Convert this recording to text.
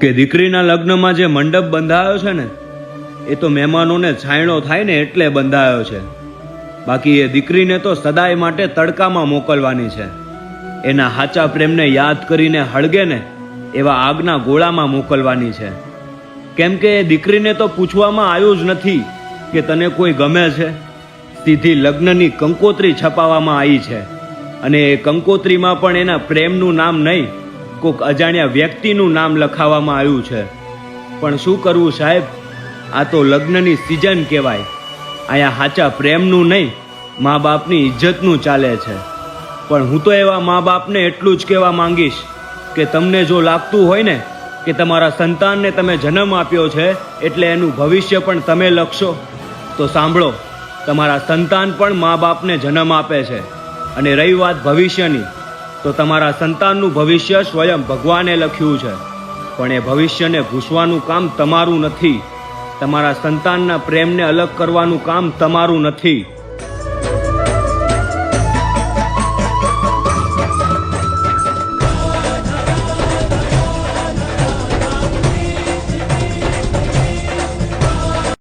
કે દીકરીના લગ્નમાં જે મંડપ બંધાયો છે ને એ તો મહેમાનોને છાંયણો થાય ને એટલે બંધાયો છે. બાકી એ દીકરીને તો સદાય માટે તડકામાં મોકલવાની છે. એના સાચા પ્રેમને યાદ કરીને હળગે ને એવા આગના ગોળામાં મોકલવાની છે. કેમ કે એ દીકરીને તો પૂછવામાં આવ્યું જ નથી કે તને કોઈ ગમે છે. સીધી લગ્નની કંકોત્રી છપાવવામાં આવી છે અને એ કંકોત્રીમાં પણ એના પ્રેમનું નામ નહીં, કોઈક અજાણ્યા વ્યક્તિનું નામ લખાવવામાં આવ્યું છે. પણ શું કરવું સાહેબ, આ તો લગ્નની સિઝન કહેવાય. અહીંયા સાચા પ્રેમનું નહીં, મા બાપની ઇજ્જતનું ચાલે છે. પણ હું તો એવા મા બાપને એટલું જ કહેવા માંગીશ કે તમને જો લાગતું હોય ને કે તમારા સંતાનને તમે જન્મ આપ્યો છે એટલે એનું ભવિષ્ય પણ તમે લખશો, તો સાંભળો, તમારા સંતાન પણ મા બાપને જન્મ આપે છે. અને રહી વાત ભવિષ્યની, તો તમારા સંતાનનું ભવિષ્ય સ્વયં ભગવાને લખ્યું છે. પણ એ ભવિષ્યને ભૂસવાનું કામ તમારું નથી. તમારા સંતાનના પ્રેમને અલગ કરવાનું કામ તમારું નથી.